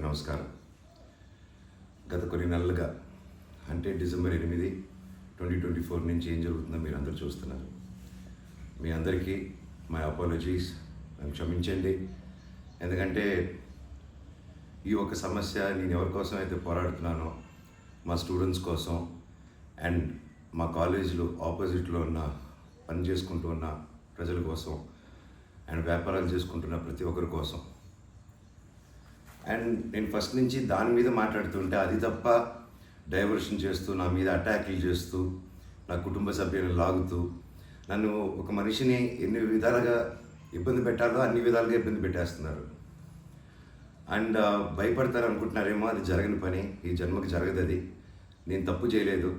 నమస్కారం. గత కొన్ని నెలలుగా అంటే డిసెంబర్ 8, 2024 నుంచి ఏం జరుగుతుందో మీరు అందరూ చూస్తున్నారు. మీ అందరికీ మై అపాలజీస్, నన్ను క్షమించండి. ఎందుకంటే ఈ ఒక సమస్య నేను ఎవరి కోసం అయితే పోరాడుతున్నానో మా స్టూడెంట్స్ కోసం అండ్ మా కాలేజీలో ఆపోజిట్లో ఉన్న పని చేసుకుంటూ ఉన్న ప్రజల కోసం అండ్ వ్యాపారాలు చేసుకుంటున్న ప్రతి ఒక్కరి కోసం. అండ్ నేను ఫస్ట్ నుంచి దాని మీద మాట్లాడుతుంటే అది తప్ప డైవర్షన్ చేస్తూ నా మీద అటాక్లు చేస్తూ నా కుటుంబ సభ్యులను లాగుతూ నన్ను ఒక మనిషిని ఎన్ని విధాలుగా ఇబ్బంది పెట్టాలో అన్ని విధాలుగా ఇబ్బంది పెట్టేస్తున్నారు. అండ్ భయపడతారు అనుకుంటున్నారేమో, అది జరగని పని, ఈ జన్మకి జరగదు. అది నేను తప్పు చేయలేదు.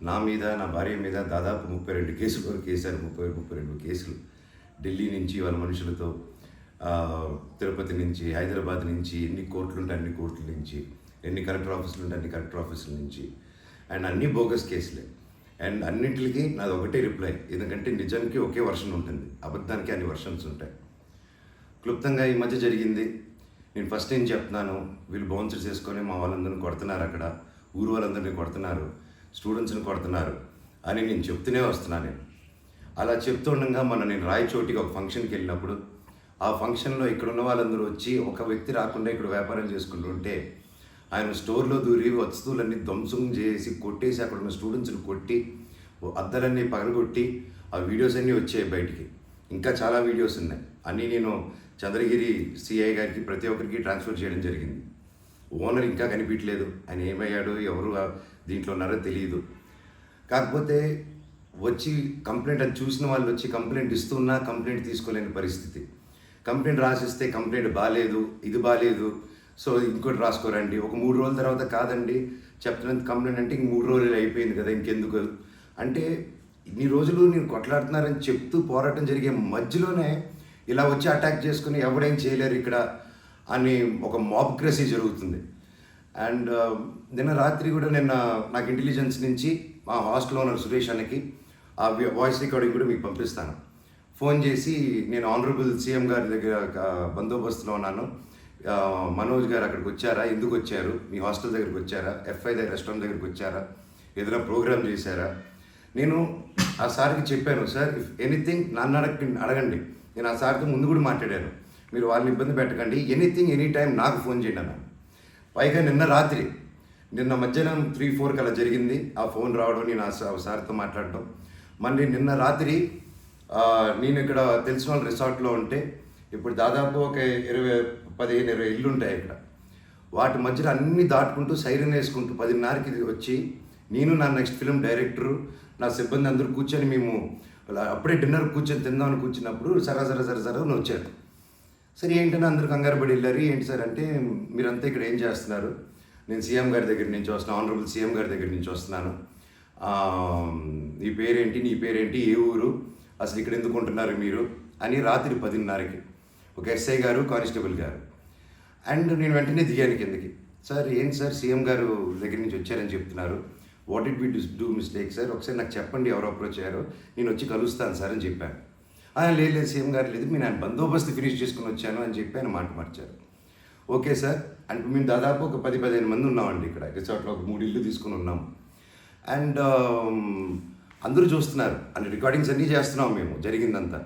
నా మీద, నా భార్య మీద దాదాపు 32 కేసుల వరకు వేశారు. 32 కేసులు ఢిల్లీ నుంచి వాళ్ళ మనుషులతో, తిరుపతి నుంచి, హైదరాబాద్ నుంచి, ఎన్ని కోర్టులు ఉంటే అన్ని కోర్టుల నుంచి, ఎన్ని కలెక్టర్ ఆఫీసులు ఉంటే అన్ని కలెక్టర్ ఆఫీసుల నుంచి, అండ్ అన్ని బోగస్ కేసులే. అండ్ అన్నింటికి నాది ఒకటే రిప్లై, ఎందుకంటే నిజానికి ఒకే వర్షన్ ఉంటుంది, అబద్ధానికి అన్ని వర్షన్స్ ఉంటాయి. క్లుప్తంగా ఈ మధ్య జరిగింది. నేను ఫస్ట్ ఏం చెప్తున్నాను, వీళ్ళు బౌన్సర్స్ చేసుకొని మా వాళ్ళందరినీ కొడుతున్నారు, అక్కడ ఊరు వాళ్ళందరినీ కొడుతున్నారు, స్టూడెంట్స్ని కొడుతున్నారు అని నేను చెప్తూనే వస్తున్నాను. నేను అలా చెప్తుండగా నేను రాయచోటికి ఒక ఫంక్షన్కి వెళ్ళినప్పుడు ఆ ఫంక్షన్లో ఇక్కడ ఉన్న వాళ్ళందరూ వచ్చి ఒక వ్యక్తి రాకుండా ఇక్కడ వ్యాపారం చేసుకుంటుంటే ఆయన స్టోర్లో దూరి వస్తువులన్నీ ధ్వంసం చేసి కొట్టేసి అక్కడ ఉన్న స్టూడెంట్స్ని కొట్టి అద్దాలన్నీ పగలగొట్టి ఆ వీడియోస్ అన్నీ వచ్చాయి బయటికి. ఇంకా చాలా వీడియోస్ ఉన్నాయి. అన్నీ నేను చంద్రగిరి సిఐ గారికి ప్రతి ఒక్కరికి ట్రాన్స్ఫర్ చేయడం జరిగింది. ఓనర్ ఇంకా కనిపించలేదు, ఆయన ఏమయ్యాడో ఎవరు దీంట్లో ఉన్నారో తెలియదు. కాకపోతే వచ్చి కంప్లైంట్ అది చూసిన వాళ్ళు వచ్చి కంప్లైంట్ ఇస్తున్నా కంప్లైంట్ తీసుకోలేని పరిస్థితి. కంప్లైంట్ రాసిస్తే కంప్లైంట్ బాగాలేదు, ఇది బాగాలేదు, సో ఇంకోటి రాసుకోరండి. ఒక 3 రోజుల తర్వాత కాదండి చెప్తున్నది కంప్లైంట్ అంటే 3 రోజులు అయిపోయింది కదా, ఇంకెందుకు అంటే ఇన్ని రోజులు నేను కొట్లాడుతున్నారని చెప్తూ పోరాటం జరిగే మధ్యలోనే ఇలా వచ్చి అటాక్ చేసుకుని ఎవడేం చేయలేరు ఇక్కడ అని ఒక మాబ్క్రసీ జరుగుతుంది. అండ్ నిన్న రాత్రి కూడా నాకు ఇంటెలిజెన్స్ నుంచి మా హాస్టల్లో ఉన్న సురేష్ అన్నకి ఆ వాయిస్ రికార్డింగ్ కూడా మీకు పంపిస్తాను. ఫోన్ చేసి నేను ఆనరబుల్ సీఎం గారి దగ్గర బందోబస్తులో ఉన్నాను, మనోజ్ గారు అక్కడికి వచ్చారా, ఎందుకు వచ్చారు, మీ హాస్టల్ దగ్గరికి వచ్చారా, ఎఫ్ఐ దగ్గర రెస్టారెంట్ దగ్గరికి వచ్చారా, ఏదైనా ప్రోగ్రామ్ చేశారా. నేను ఆ సార్కి చెప్పాను, సార్ ఇఫ్ ఎనీథింగ్ నన్ను అడగండి. నేను ఆ సార్తో ముందు కూడా మాట్లాడాను, మీరు వాళ్ళని ఇబ్బంది పెట్టకండి, ఎనీథింగ్ ఎనీ టైం నాకు ఫోన్ చేయండి అన్నాను. పైగా నిన్న మధ్యాహ్నం 3-4 అలా జరిగింది ఆ ఫోన్ రావడం, నేను ఆ సార్తో మాట్లాడడం. మళ్ళీ నిన్న రాత్రి నేను ఇక్కడ తెలిసిన వాళ్ళ రిసార్ట్లో ఉంటే, ఇప్పుడు దాదాపు ఒక 15-20 ఇళ్ళు ఉంటాయి ఇక్కడ. వాటి మధ్యలో అన్నీ దాటుకుంటూ సైరన్ వేసుకుంటూ 10:30కి వచ్చి నేను, నా నెక్స్ట్ ఫిలిం డైరెక్టరు, నా సిబ్బంది అందరూ కూర్చొని మేము అప్పుడే డిన్నర్ కూర్చొని తిందామని కూర్చున్నప్పుడు సరే అని వచ్చారు. సరే ఏంటని అందరూ కంగారు పడి వెళ్ళారు. ఏంటి సార్ అంటే, మీరంతా ఇక్కడ ఏం చేస్తున్నారు, నేను సీఎం గారి దగ్గర నుంచి వస్తున్నాను, ఆనరబుల్ సీఎం గారి దగ్గర నుంచి వస్తున్నాను, నీ పేరేంటి, ఏ ఊరు, అసలు ఇక్కడ ఎందుకు ఉంటున్నారు మీరు అని రాత్రి 10:30కి ఒక ఎస్ఐ గారు, కానిస్టేబుల్ గారు. అండ్ నేను వెంటనే దిగాను కిందకి. సార్ ఏంటి సార్ సీఎం గారు దగ్గర నుంచి వచ్చారని చెప్తున్నారు, what did we do mistake sir, ఒకసారి నాకు చెప్పండి ఎవరు అప్రోచ్ అయ్యారో, నేను వచ్చి కలుస్తాను సార్ అని చెప్పాను. లేదు సీఎం గారు లేదు, నేను ఆయన బందోబస్తు ఫినిష్ చేసుకుని వచ్చాను అని చెప్పి ఆయన మాట మార్చారు. ఓకే సార్ అంటే మేము దాదాపు ఒక 10-15 మంది ఉన్నామండి ఇక్కడ రిసార్ట్లో, ఒక 3 ఇళ్ళు తీసుకుని ఉన్నాము. అండ్ అందరూ చూస్తున్నారు, అన్ని రికార్డింగ్స్ అన్నీ చేస్తున్నాము మేము జరిగిందంతా.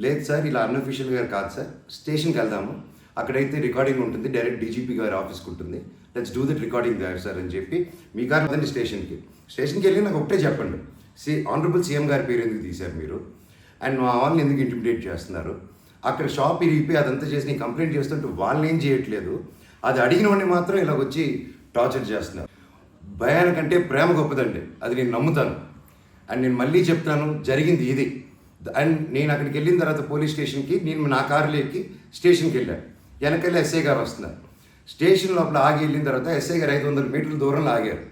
లేదు సార్ ఇలా అన్అఫీషియల్గా కాదు సార్, స్టేషన్కి వెళ్దాము, అక్కడైతే రికార్డింగ్ ఉంటుంది, డైరెక్ట్ డీజీపీ గారి ఆఫీస్కి ఉంటుంది, let's do that recording there sir అని చెప్పి మీ కారు వద్దండి స్టేషన్కి వెళ్ళి నాకు ఒకటే చెప్పండి, ఆనరబుల్ సీఎం గారి పేరు ఎందుకు తీశారు మీరు, అండ్ మా వాళ్ళని ఎందుకు ఇంటిమిడేట్ చేస్తున్నారు, అక్కడ షాప్ ఇరిగిపోయి అదంతా చేసి నేను కంప్లైంట్ చేస్తుంటే వాళ్ళని ఏం చేయట్లేదు, అది అడిగిన వాడిని మాత్రం ఇలా వచ్చి టార్చర్ చేస్తున్నారు. భయానికంటే ప్రేమ గొప్పదండి, అది నేను నమ్ముతాను. అండ్ నేను మళ్ళీ చెప్తాను, జరిగింది ఇది. అండ్ నేను అక్కడికి వెళ్ళిన తర్వాత పోలీస్ స్టేషన్కి నేను నా కారులో ఎక్కి స్టేషన్కి వెళ్ళాను. వెనకెళ్ళి ఎస్ఐ గారు వస్తున్నారు. స్టేషన్ లోపల ఆగి వెళ్ళిన తర్వాత ఎస్ఐ గారు 500 మీటర్ల దూరంలో ఆగారు.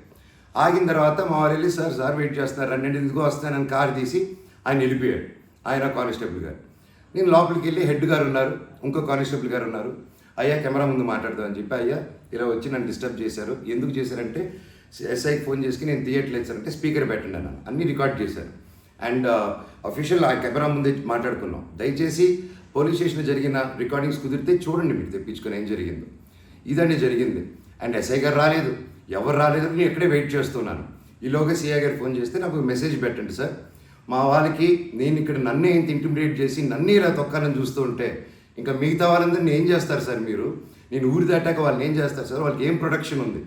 ఆగిన తర్వాత మా వాళ్ళు వెళ్ళి సార్ వెయిట్ చేస్తున్నారు, 2 ఎందుకు వస్తానని కారు తీసి ఆయన వెళ్ళిపోయాడు, ఆయన కానిస్టేబుల్ గారు. నేను లోపలికి వెళ్ళి హెడ్ గారు ఉన్నారు, ఇంకో కానిస్టేబుల్ గారు ఉన్నారు. అయ్యా కెమెరా ముందు మాట్లాడదామని చెప్పి, అయ్యా ఇలా వచ్చి నన్ను డిస్టర్బ్ చేశారు, ఎందుకు చేశారంటే ఎస్ఐకి ఫోన్ చేసి నేను తీయట్లేదు సార్ అంటే స్పీకర్ పెట్టండి అన్నాను, అన్నీ రికార్డ్ చేశారు. అండ్ అఫీషియల్ ఆ కెమెరా ముందే మాట్లాడుకున్నాం. దయచేసి పోలీస్ స్టేషన్లో జరిగిన రికార్డింగ్స్ కుదిరితే చూడండి, మీరు తెప్పించుకొని ఏం జరిగిందో. ఇదండి జరిగింది. అండ్ ఎస్ఐ గారు రాలేదు, ఎవరు రాలేదు, నేను ఎక్కడే వెయిట్ చేస్తున్నాను. ఈలోగా సిఐ గారు ఫోన్ చేస్తే నాకు మెసేజ్ పెట్టండి సార్, మా వాళ్ళకి నేను ఇక్కడ నన్నే ఇంత ఇంటిమిడేట్ చేసి నన్నే ఇలా తొక్కాలని చూస్తూ ఉంటే ఇంకా మిగతా వాళ్ళందరినీ ఏం చేస్తారు సార్ మీరు, నేను ఊరి దాటాక వాళ్ళని ఏం చేస్తారు సార్, వాళ్ళకి ఏం ప్రొటెక్షన్ ఉంది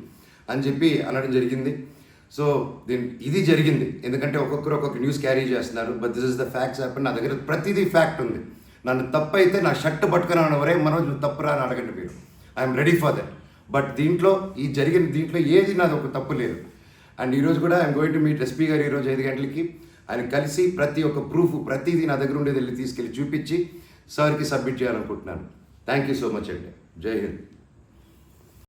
అని చెప్పి అనడం జరిగింది. సో ఇది జరిగింది, ఎందుకంటే ఒక్కొక్కరు ఒక్కొక్క న్యూస్ క్యారీ చేస్తున్నారు. But this is the facts happen. నా దగ్గర ప్రతిదీ ఫ్యాక్ట్ ఉంది. నన్ను తప్పు అయితే నా షర్ట్ పట్టుకుని వరే మనోజ్ నువ్వు తప్పురా అని అడగండి మీరు, I'm ready for that. But దీంట్లో దీంట్లో ఏది నాది ఒక తప్పు లేదు. అండ్ ఈరోజు కూడా I'm going to meet SP గారు ఈరోజు 5 గంటలకి. ఆయన కలిసి ప్రతి ఒక్క ప్రూఫ్ ప్రతిదీ నా దగ్గర ఉండేది వెళ్ళి తీసుకెళ్ళి చూపించి సార్కి సబ్మిట్ చేయాలనుకుంటున్నాను. థ్యాంక్ యూ సో మచ్ అండి. జై హింద్.